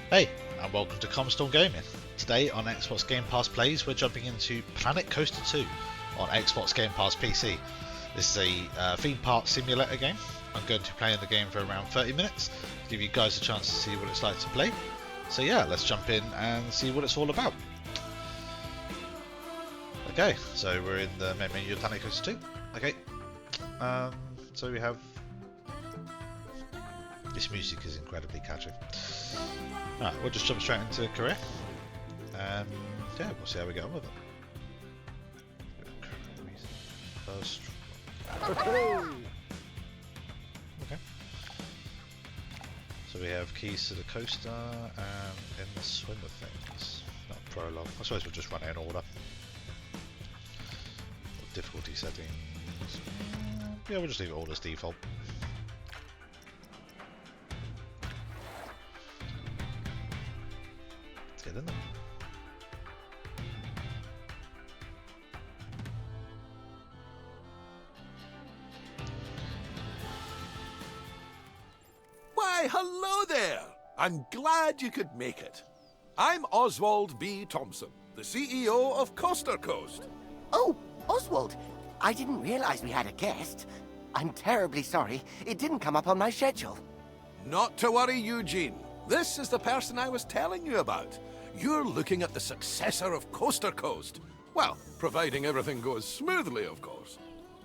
Hey, and welcome to Comstorm Gaming. Today on Xbox Game Pass Plays, we're jumping into Planet Coaster 2 on Xbox Game Pass PC. This is a theme park simulator game. I'm going to be playing the game for around 30 minutes, to give you guys a chance to see what it's like to play. So yeah, let's jump in and see what it's all about. Okay, so we're in the main menu of Planet Coaster 2. Okay, so we have... This music is incredibly catchy. Alright, we'll just jump straight into career, and yeah, we'll see how we get on with it. First. Okay. So we have keys to the coaster and in the swim of things. Not prologue. I suppose we'll just run it in order. Difficulty settings. Yeah, we'll just leave it all as default. Get in there. Why, hello there! I'm glad you could make it. I'm Oswald B. Thompson, the CEO of Coaster Coast. Oh, Oswald, I didn't realize we had a guest. I'm terribly sorry. It didn't come up on my schedule. Not to worry, Eugene. This is the person I was telling you about. You're looking at the successor of Coaster Coast. Well, providing everything goes smoothly, of course.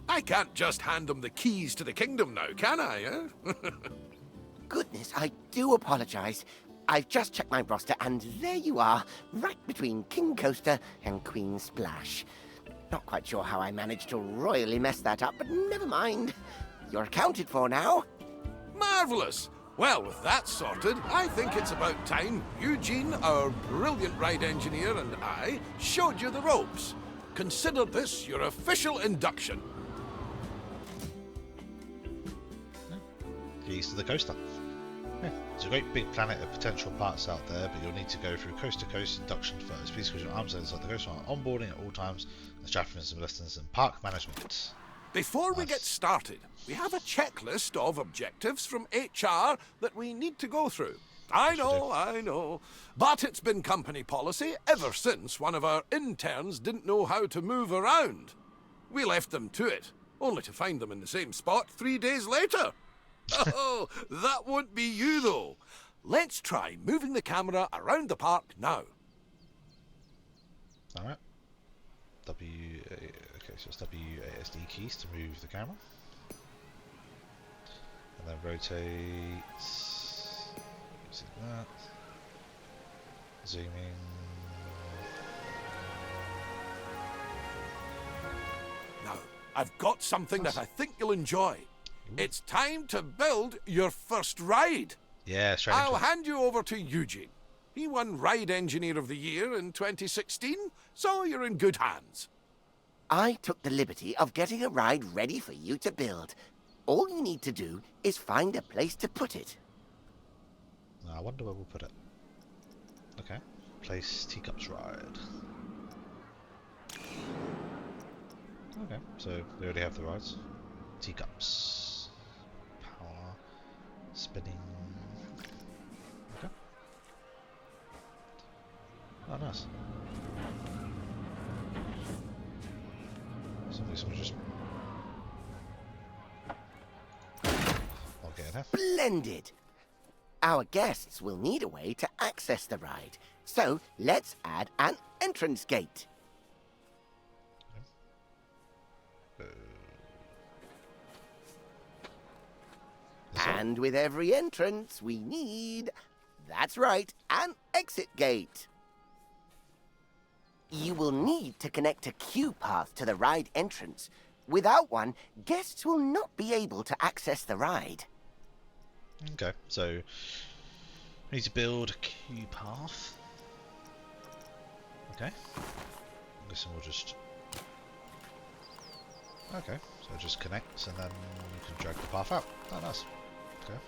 I can't just hand them the keys to the kingdom now, can I, eh? Goodness, I do apologize. I've just checked my roster, and there you are, right between King Coaster and Queen Splash. Not quite sure how I managed to royally mess that up, but never mind. You're accounted for now. Marvelous! Well, with that sorted, I think it's about time Eugene, our brilliant ride engineer, and I showed you the ropes. Consider this your official induction. Keys to the coaster. Yeah, there's a great big planet of potential parts out there, but you'll need to go through coast to coast induction first. Please put your arms inside the coaster on onboarding at all times, and strapping some lessons in park management. Before we get started, we have a checklist of objectives from HR that we need to go through. I know. But it's been company policy ever since one of our interns didn't know how to move around. We left them to it, only to find them in the same spot 3 days later. Oh, that won't be you, though. Let's try moving the camera around the park now. Alright. Okay, so it's WASD keys to move the camera. And then rotate. See that. Zoom in. Now, I've got something that I think you'll enjoy. It's time to build your first ride. Yeah, straight I'll into it. hand you over to Eugene. He won Ride Engineer of the Year in 2016, so you're in good hands. I took the liberty of getting a ride ready for you to build. All you need to do is find a place to put it. I wonder where we'll put it. Okay. Place Teacups ride. Okay, so we already have the rides. Teacups. Power. Spinning. Okay. Oh, nice. Someone just... I'll get in here. Splendid! Our guests will need a way to access the ride, so let's add an entrance gate. And with every entrance, we need... That's right, an exit gate. You will need to connect a queue path to the ride entrance. Without one, guests will not be able to access the ride. Okay, so we need to build a queue path. Okay. I'm guessing we'll just... Okay, so it just connects and then you can drag the path out. Oh, nice. Okay.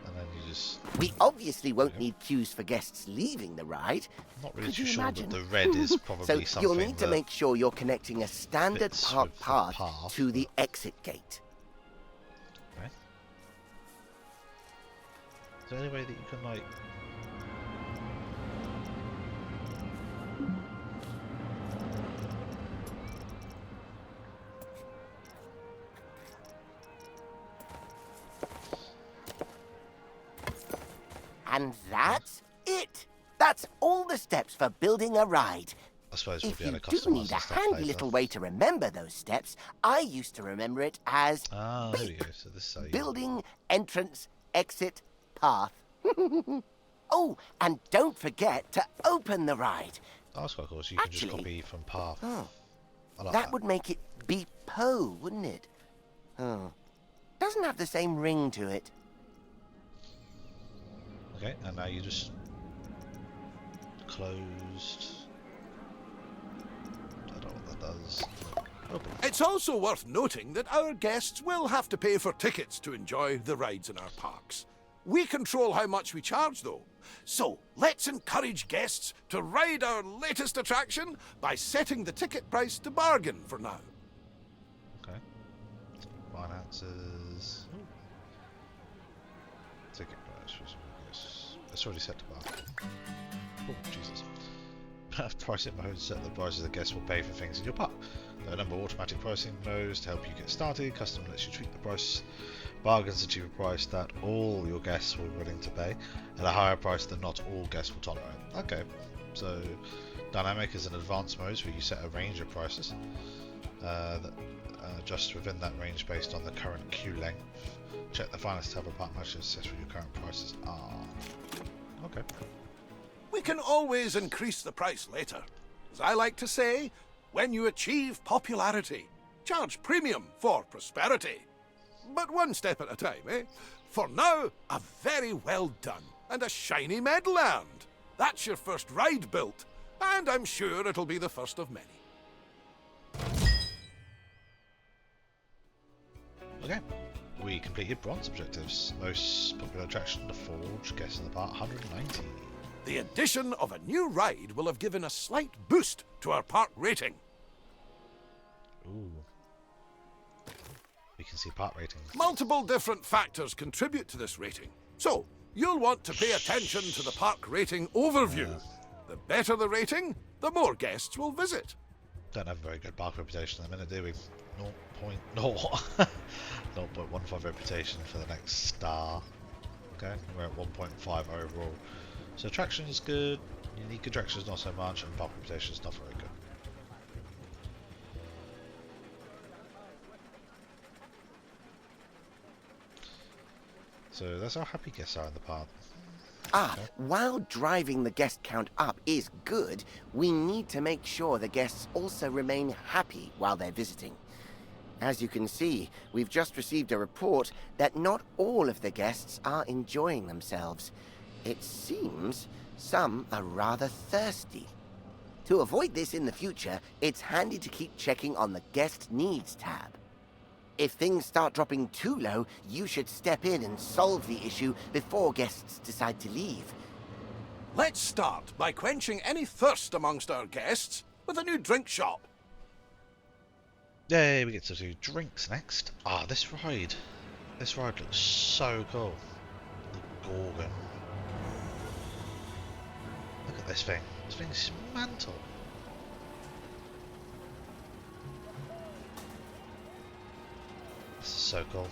And then you just... We obviously won't need queues for guests leaving the ride. I'm not really Could too you sure imagine? that the red is probably So something you'll need to that make sure you're connecting a standard fits park with the path path, to the but- exit gate. Okay. Is there any way that you can like? And that's it. That's all the steps for building a ride. I suppose we'll If be you able to do customize need a the stuff handy later. little way to remember those steps, I used to remember it as Ah, there we beep. go. So this is how you... Building, entrance, exit, path. Oh, and don't forget to open the ride. Oh, that's quite cool. So you can just Actually- copy from path. Oh, I like that would make it Beep-po, wouldn't it? Oh, doesn't have the same ring to it. Okay, and now you just closed. I don't know what that does. Open. It's also worth noting that our guests will have to pay for tickets to enjoy the rides in our parks. We control how much we charge, though. So let's encourage guests to ride our latest attraction by setting the ticket price to bargain for now. Okay. Finances. Ooh. Ticket price. Yes. It's already set to bar. Oh, Jesus. Pricing modes set the prices the guests will pay for things in your park. There are a number of automatic pricing modes to help you get started. Custom lets you tweak the price. Bargains achieve a price that all your guests will be willing to pay at a higher price than not all guests will tolerate. Okay, so dynamic is an advanced mode where you set a range of prices that adjust within that range based on the current queue length. Check the finance tab of park matches, assess what your current prices are. Okay. We can always increase the price later. As I like to say, when you achieve popularity, charge premium for prosperity. But one step at a time, eh? For now, a very well done and a shiny medal earned. That's your first ride built, and I'm sure it'll be the first of many. Okay. We completed bronze objectives. Most popular attraction, the Forge. Guests in the park, 190. The addition of a new ride will have given a slight boost to our park rating. Ooh. We can see park ratings. Multiple different factors contribute to this rating, so you'll want to pay attention to the park rating overview. The better the rating, the more guests will visit. Don't have a very good park reputation at the minute, do we? 0.15 reputation for the next star. Okay, we're at 1.5 overall. So attraction is good, unique attractions not so much, and park reputation is not very good. So that's how happy guests are in the park. While driving the guest count up is good, we need to make sure the guests also remain happy while they're visiting. As you can see, we've just received a report that not all of the guests are enjoying themselves. It seems some are rather thirsty. To avoid this in the future, it's handy to keep checking on the Guest Needs tab. If things start dropping too low, you should step in and solve the issue before guests decide to leave. Let's start by quenching any thirst amongst our guests with a new drink shop. Yay, we get to do drinks next. This ride looks so cool. The Gorgon. Look at this thing. This thing's mental. This is so cool.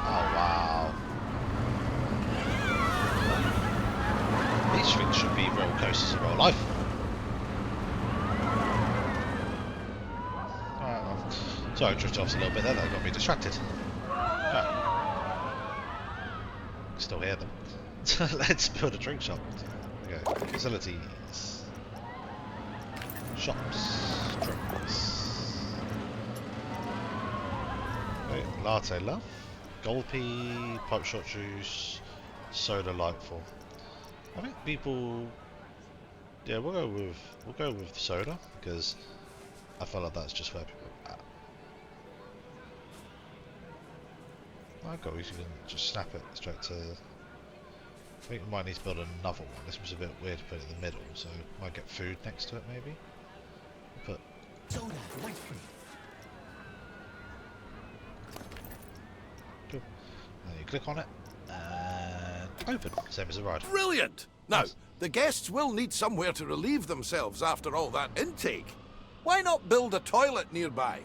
Oh wow. These things should be real coasters in real life. Sorry, I drifted off a little bit there, that got me distracted. Still hear them. Let's build a drink shop. Okay, facilities. Shops. Drinks. Okay, latte love. Gulpy, pipe shot juice, soda lightful. I think people Yeah, we'll go with soda because I feel like that's just where people are at. Oh god, you can just snap it straight to. I think we might need to build another one. This was a bit weird to put it in the middle, so might get food next to it maybe. Put Soda, right free. cool. And then you click on it and open. Same as the ride. Brilliant! Now, Nice. the guests will need somewhere to relieve themselves after all that intake. Why not build a toilet nearby?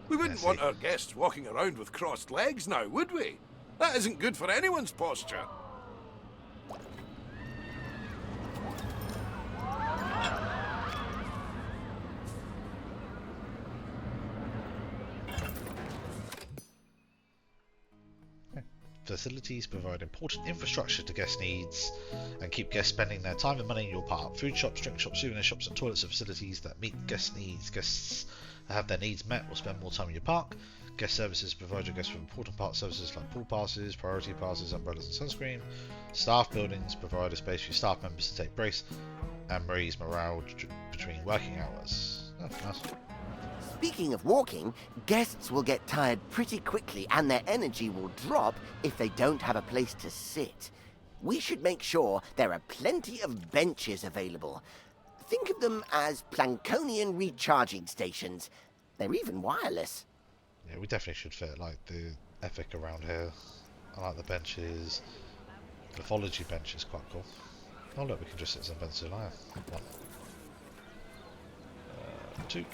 We wouldn't see. want our guests walking around with crossed legs now, would we? That isn't good for anyone's posture. Facilities provide important infrastructure to guest needs and keep guests spending their time and money in your park. Food shops, drink shops, souvenir shops, and toilets are facilities that meet guest needs. Guests that have their needs met will spend more time in your park. Guest services provide your guests with important park services like pool passes, priority passes, umbrellas, and sunscreen. Staff buildings provide a space for your staff members to take breaks and raise morale between working hours. Oh, nice. Speaking of walking, guests will get tired pretty quickly and their energy will drop if they don't have a place to sit. We should make sure there are plenty of benches available. Think of them as Plankonian recharging stations. They're even wireless. Yeah, we definitely should fit like the epic around here. I like the benches. The Mythology bench is quite cool. Oh look, we can just sit some benches alive. One. Two.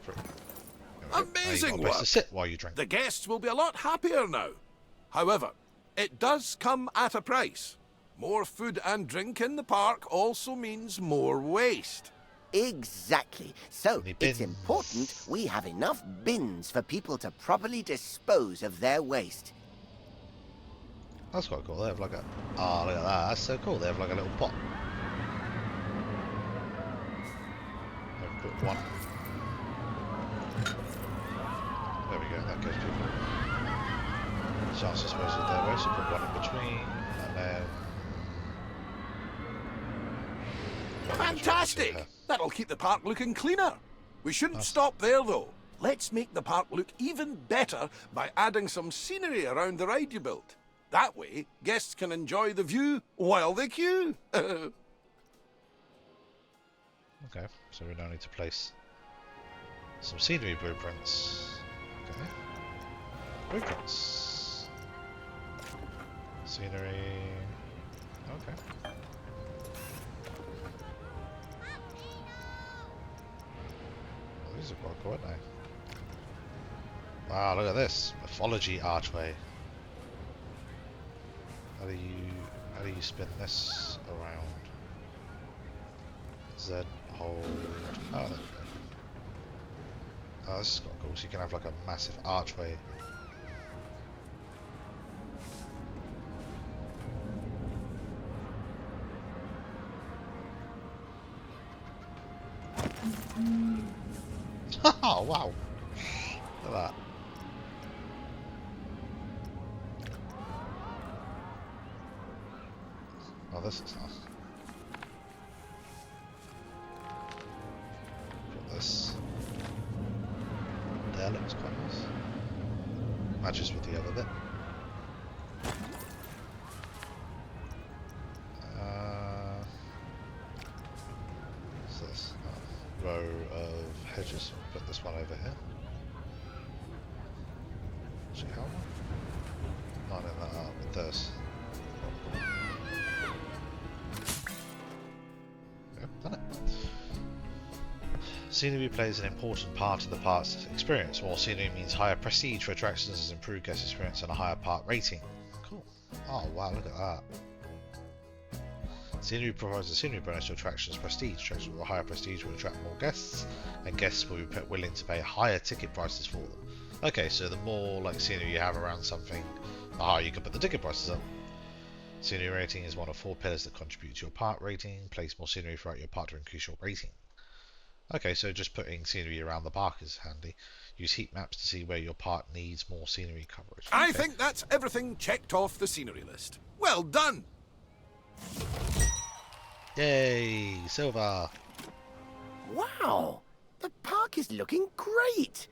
Three. Amazing work! work! To sit while you drink. The guests will be a lot happier now. However, it does come at a price. More food and drink in the park also means more waste. Exactly. So Any it's bins? important we have enough bins for people to properly dispose of their waste. That's quite cool. They have like a. Oh, look at that. That's so cool. They have like a little pot. I've put one. There we go. That gives people a chance to dispose of their waste. So put one in between, and then. Fantastic! That'll keep the park looking cleaner. We shouldn't stop there, though. Let's make the park look even better by adding some scenery around the ride you built. That way, guests can enjoy the view while they queue. Okay, so we now need to place some scenery blueprints. Okay. Blueprints. Scenery. Okay. These are quite cool, aren't they? Wow, look at this. Mythology archway. How do you spin this around? Z, hold. Oh, there we go. Oh, this is quite cool. So you can have like a massive archway. Oh wow! Look at that. Oh, this is nice. Put this. There looks quite nice. Matches with the other bit. What's this? Oh, row of hedges. Put this one over here. Actually, how am I lining that up with this? Yep, done it. Scenery plays an important part of the park's experience. More scenery means higher prestige for attractions, improved guest experience, and a higher park rating. Cool. Oh wow, look at that. Scenery provides a scenery bonus to attractions' prestige. Attractions with a higher prestige will attract more guests, and guests will be willing to pay higher ticket prices for them. Okay, so the more like scenery you have around something, the higher you can put the ticket prices up. Scenery rating is one of 4 pillars that contribute to your park rating. Place more scenery throughout your park to increase your rating. Okay, so just putting scenery around the park is handy. Use heat maps to see where your park needs more scenery coverage. I Okay. think that's everything checked off the scenery list. Well done! Yay, silver. Wow, the park is looking great.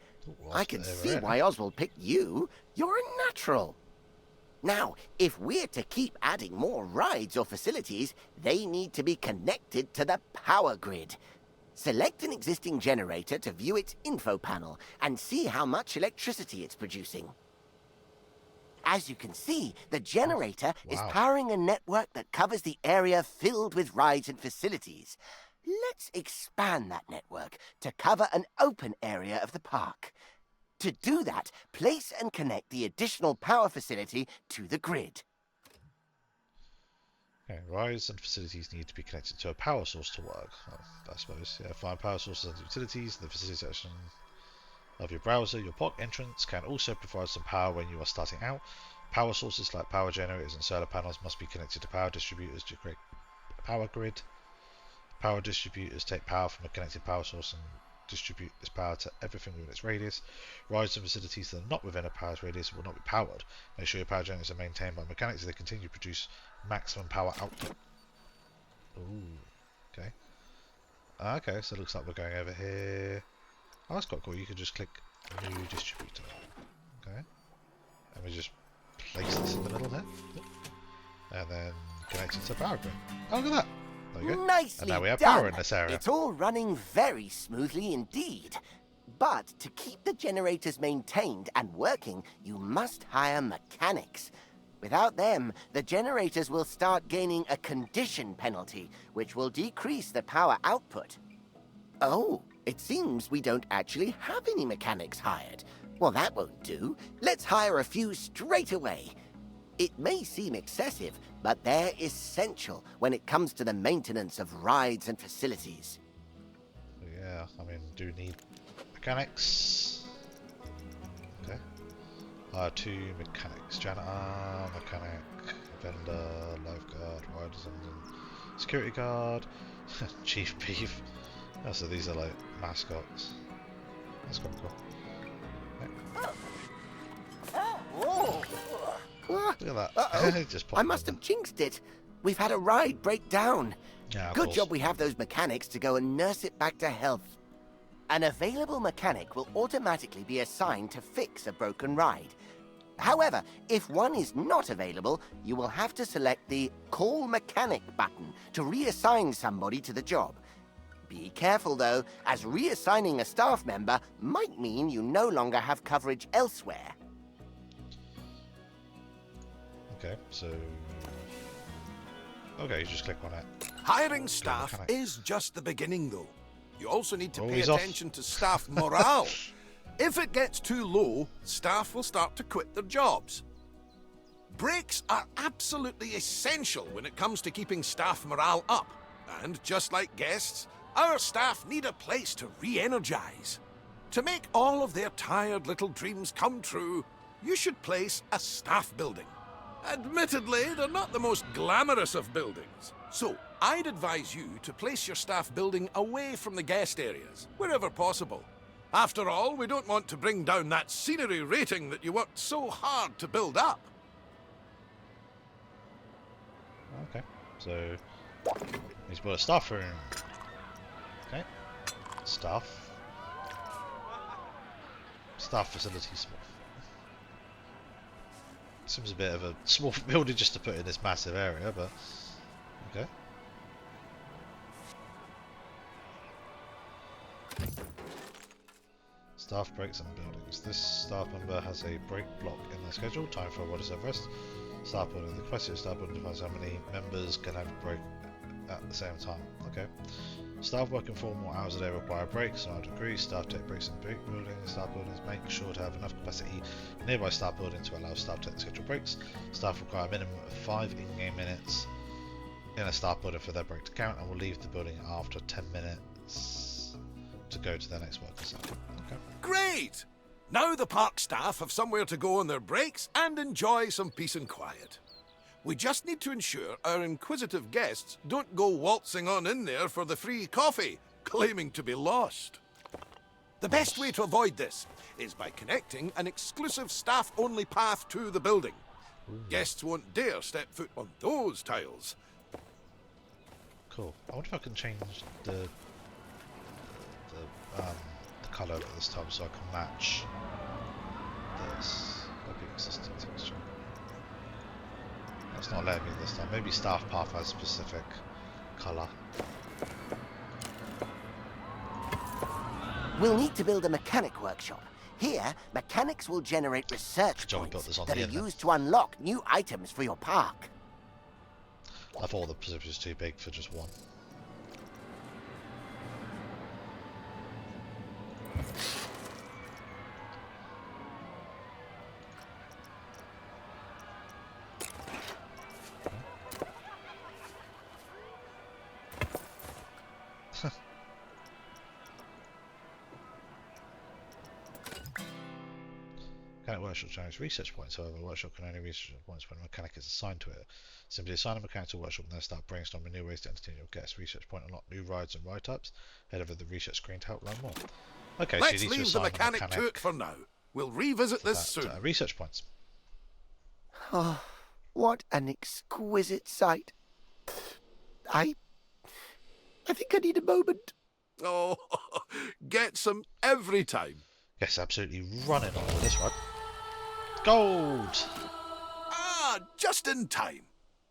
I can see why Oswald picked you. You're a natural. Now, if we're to keep adding more rides or facilities, they need to be connected to the power grid. Select an existing generator to view its info panel and see how much electricity it's producing. As you can see, the generator is powering a network that covers the area filled with rides and facilities. Let's expand that network to cover an open area of the park. To do that, place and connect the additional power facility to the grid. Okay, rides and facilities need to be connected to a power source to work. Well, I suppose. Yeah, find power sources and utilities in the facility section of your browser. Your park entrance can also provide some power when you are starting out. Power sources like power generators and solar panels must be connected to power distributors to create a power grid. Power distributors take power from a connected power source and distribute this power to everything within its radius. Rides and facilities that are not within a power radius will not be powered. Make sure your power generators are maintained by mechanics so they continue to produce maximum power output. Ooh, okay. Okay, so it looks like we're going over here. Oh, that's quite cool. You can just click new distributor. Okay. And we just place this in the middle there. And then connect it to power grid. Oh, look at that. There we go. Nicely and now we have done. power in this area. It's all running very smoothly indeed. But to keep the generators maintained and working, you must hire mechanics. Without them, the generators will start gaining a condition penalty, which will decrease the power output. Oh, it seems we don't actually have any mechanics hired. Well, that won't do. Let's hire a few straight away. It may seem excessive, but they're essential when it comes to the maintenance of rides and facilities. Yeah, I mean, do need mechanics. Okay. 2 mechanics. Janitor, mechanic, vendor, lifeguard, riders and security guard, chief beef. Oh, so these are like mascots. That's quite cool. Whoa. Look at that. Uh-oh. Just popped I must over. have jinxed it. We've had a ride break down. Yeah, of Good course. job we have those mechanics to go and nurse it back to health. An available mechanic will automatically be assigned to fix a broken ride. However, if one is not available, you will have to select the Call Mechanic button to reassign somebody to the job. Be careful though, as reassigning a staff member might mean you no longer have coverage elsewhere. Okay, so... Okay, you just click on it. Hiring staff mechanic. is just the beginning, though. You also need to Oh, pay he's off. attention to staff morale. If it gets too low, staff will start to quit their jobs. Breaks are absolutely essential when it comes to keeping staff morale up. And just like guests, our staff need a place to re-energize. To make all of their tired little dreams come true, you should place a staff building. Admittedly, they're not the most glamorous of buildings. So, I'd advise you to place your staff building away from the guest areas, wherever possible. After all, we don't want to bring down that scenery rating that you worked so hard to build up. Okay, so... He's got a staff room. Okay. Staff. Staff facilities. Seems a bit of a small building just to put in this massive area, but... Okay. Staff breaks and buildings. This staff member has a break block in their schedule. Time for a well-deserved rest. Staff building. The question of staff building defines how many members can have a break at the same time. Okay. Staff working 4 more hours a day require breaks. So I would agree. Staff take breaks in break buildings. Staff buildings make sure to have enough capacity in nearby staff building to allow staff to take scheduled breaks. Staff require a minimum of 5 in-game minutes in a staff building for their break to count, and will leave the building after 10 minutes to go to their next worker site. Okay. Great! Now the park staff have somewhere to go on their breaks and enjoy some peace and quiet. We just need to ensure our inquisitive guests don't go waltzing on in there for the free coffee, claiming to be lost. The best way to avoid this is by connecting an exclusive staff-only path to the building. Guests won't dare step foot on those tiles. Cool. I wonder if I can change the colour this time so I can match this. Maybe existing texture. That's not letting me this time. Maybe Staff Path has a specific colour. We'll need to build a mechanic workshop. Here, mechanics will generate research Job we built points this on that the are end, then. used to unlock new items for your park. I thought the position was too big for just one. Mechanic workshop generates research points, however, the workshop can only research points when a mechanic is assigned to it. Simply assign a mechanic to a workshop and then start brainstorming new ways to entertain your guests. Research point unlock new rides and ride types. Head over the research screen to help learn more. Okay, so Let's you need to leave the assign mechanic to it for now. We'll revisit this soon. Research points. Oh, what an exquisite sight. I think I need a moment. Oh, get some every time. Yes, absolutely running on this one. Gold! Ah, just in time.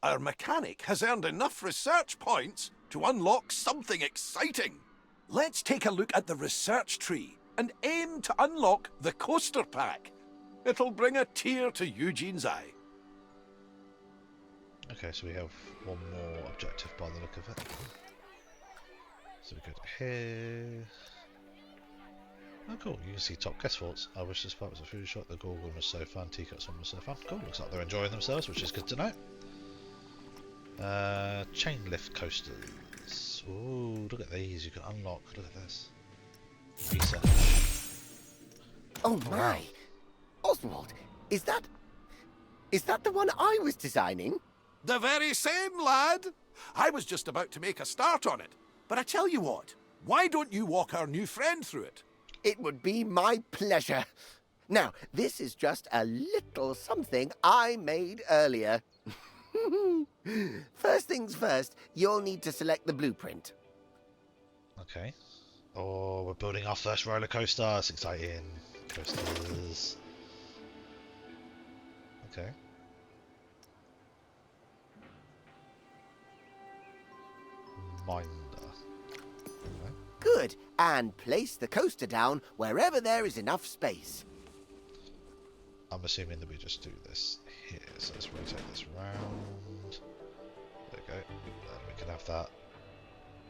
Our mechanic has earned enough research points to unlock something exciting. Let's take a look at the research tree and aim to unlock the coaster pack. It'll bring a tear to Eugene's eye. Okay, so we have one more objective by the look of it. So we go to here. Oh cool, you can see top guest thoughts. I wish this part was a food shop, the Gorgon was so fun, Teacups one was so fun. Cool, looks like they're enjoying themselves, which is good to know. Chain lift coasters. Ooh, look at these, you can unlock, look at this. Research. Oh my! Oswald, is that the one I was designing? The very same, lad. I was just about to make a start on it. But I tell you what, why don't you walk our new friend through it? It would be my pleasure. Now, this is just a little something I made earlier. First things first, you'll need to select the blueprint. Okay. Oh, we're building our first roller coaster. That's exciting. Coasters. Okay. Minder. Okay. Good. And place the coaster down wherever there is enough space. I'm assuming that we just do this here. So let's rotate this round. There we go. And we can have that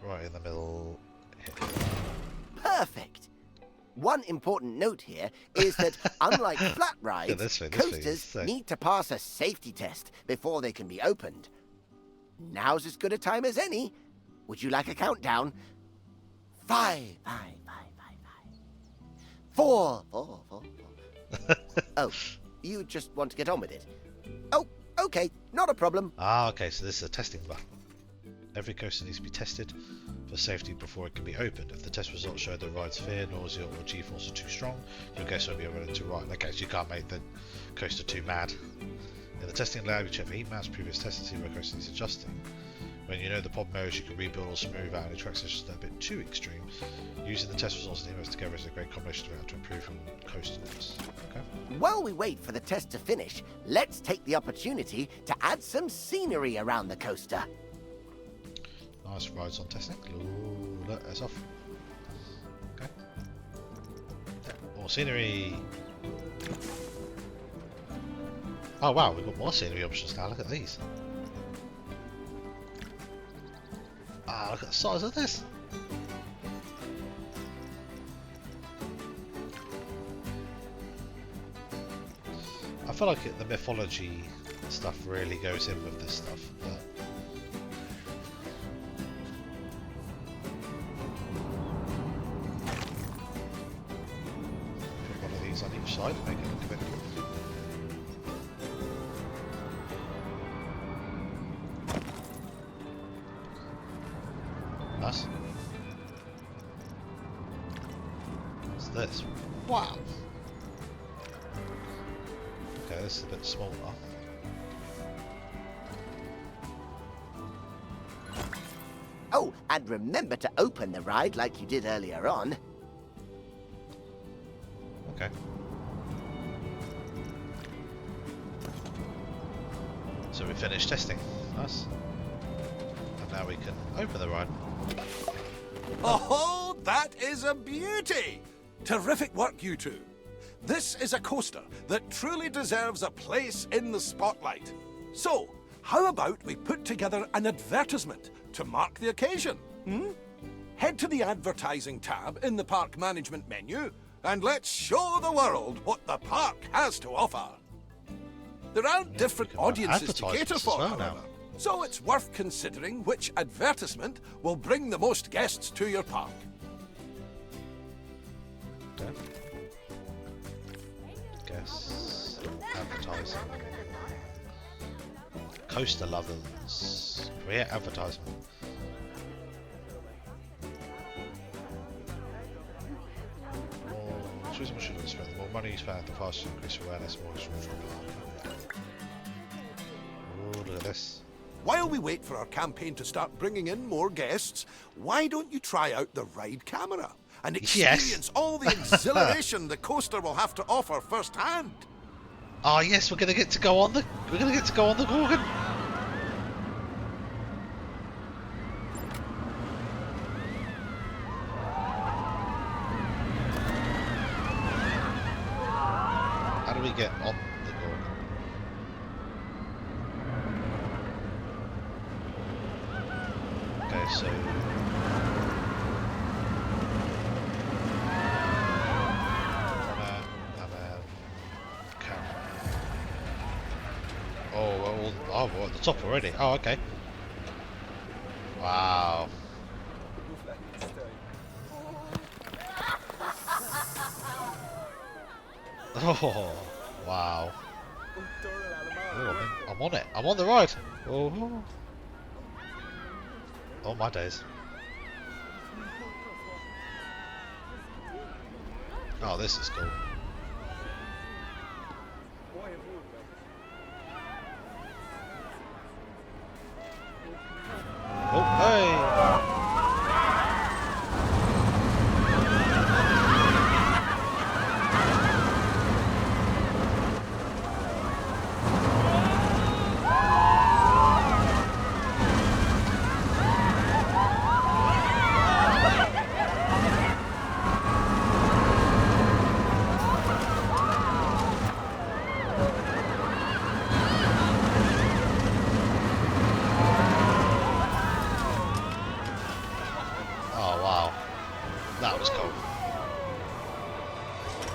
right in the middle here. Perfect. One important note here is that, unlike flat rides, this thing coasters is sick. need to pass a safety test before they can be opened. Now's as good a time as any. Would you like a countdown? 5, 5, 5, 5, 5. 4, 4, 4, 4. Oh, you just want to get on with it. Oh, okay, not a problem. Ah, okay, so this is a testing button. Every coaster needs to be tested for safety before it can be opened. If the test results show the ride's fear, nausea, or G-force are too strong, your guests won't be able to ride. Okay, so you can't make the coaster too mad. In the testing lab, you check for heat maps, previous tests, and see where coaster needs adjusting. When you know the problem areas, you can rebuild or smooth out any tracks that's just a bit too extreme. Using the test results and emails together is a great combination of how to improve your coasters. Okay. While we wait for the test to finish, let's take the opportunity to add some scenery around the coaster. Nice rides on testing. Ooh, look, that's off. Okay. More scenery. Oh wow, we've got more scenery options now. Look at these. Ah, look at the size of this. I feel like the mythology stuff really goes in with this stuff, but put one of these on each side and make it look a bit cool. Nice. What's this? Wow! Okay, this is a bit smaller. And remember to open the ride like you did earlier on. Okay. So we finished testing. Nice. And now we can open the ride. Oh, that is a beauty! Terrific work, you two. This is a coaster that truly deserves a place in the spotlight. So, how about we put together an advertisement to mark the occasion? Head to the advertising tab in the park management menu and let's show the world what the park has to offer. There are different audiences to cater for, however, so it's worth considering which advertisement will bring the most guests to your park. Okay. Guess advertising. Coaster lovers. Create advertisement. More tourism should spend. The more money you spend, the faster you increase awareness, more extraordinary. Oh, look at this. While we wait for our campaign to start bringing in more guests, why don't you try out the ride camera and experience all the exhilaration the coaster will have to offer firsthand? Oh yes, we're gonna get to go on the Gorgon. How do we get on the Gorgon? Okay, so oh, we're at the top already. Oh, okay. Wow. Oh, wow. Oh, I'm on it. I'm on the ride. Oh, oh my days. Oh, this is cool. Oh, hey!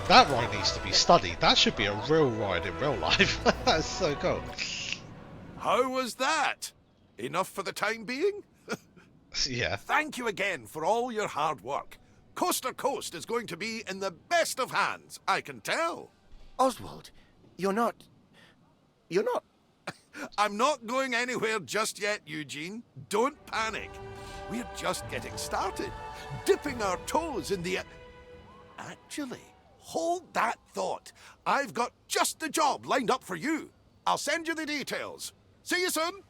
That ride needs to be studied. That should be a real ride in real life. That's so cool. How was that? Enough for the time being? Yeah. Thank you again for all your hard work. Coaster Coast is going to be in the best of hands, I can tell. Oswald, you're not... I'm not going anywhere just yet, Eugene. Don't panic. We're just getting started. Dipping our toes in the... Actually, hold that thought. I've got just the job lined up for you. I'll send you the details. See you soon.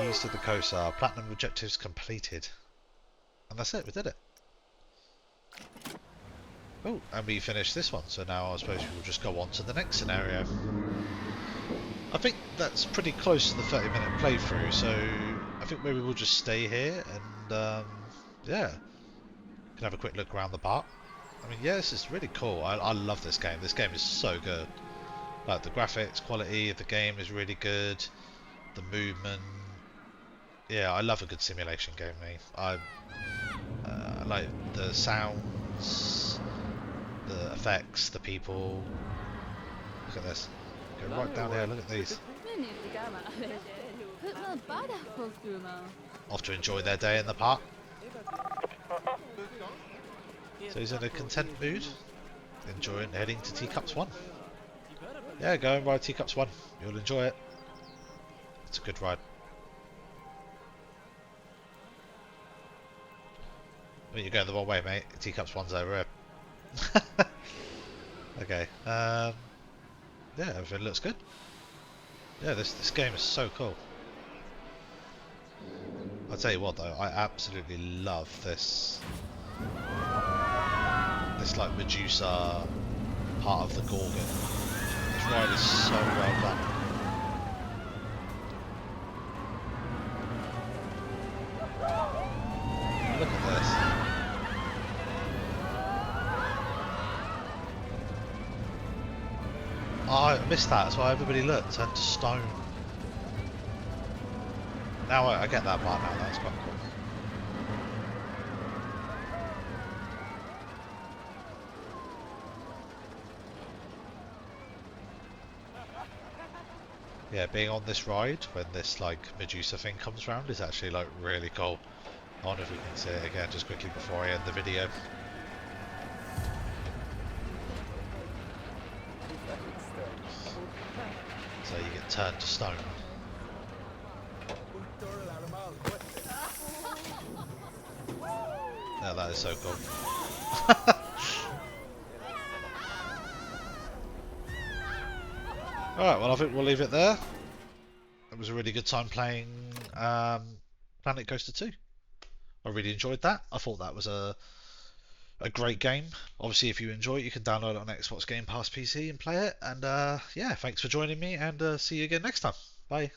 East of the coast are platinum objectives completed. And that's it, we did it. Oh, and we finished this one, so now I suppose we'll just go on to the next scenario. I think that's pretty close to the 30-minute playthrough, so I think maybe we'll just stay here and yeah, can have a quick look around the park. I mean, yeah, this is really cool. I love this game. This game is so good. Like, the graphics quality of the game is really good. The movement. Yeah, I love a good simulation game, mate. I like the sounds, the effects, the people. Look at this. Go right down here, look at these. Off to enjoy their day in the park. So he's in a content mood, enjoying heading to Teacups 1. Yeah, go and ride Teacups 1. You'll enjoy it. It's a good ride. I mean, you're going the wrong way, mate. Teacups 1's over here. Okay. Yeah, everything looks good. Yeah, this game is so cool. I'll tell you what though, I absolutely love this like Medusa part of the Gorgon. This ride is so well done. Look at this. Oh, I missed that. That's why everybody looked. Turned to stone. Now I get that part now. That's quite cool. Yeah, being on this ride when this like Medusa thing comes round is actually like really cool. I wonder if we can see it again just quickly before I end the video. So you get turned to stone. Yeah, that is so cool. Alright, well I think we'll leave it there. It was a really good time playing Planet Coaster 2. I really enjoyed that. I thought that was a great game. Obviously, if you enjoy it, you can download it on Xbox Game Pass PC and play it. And yeah, thanks for joining me, and see you again next time. Bye.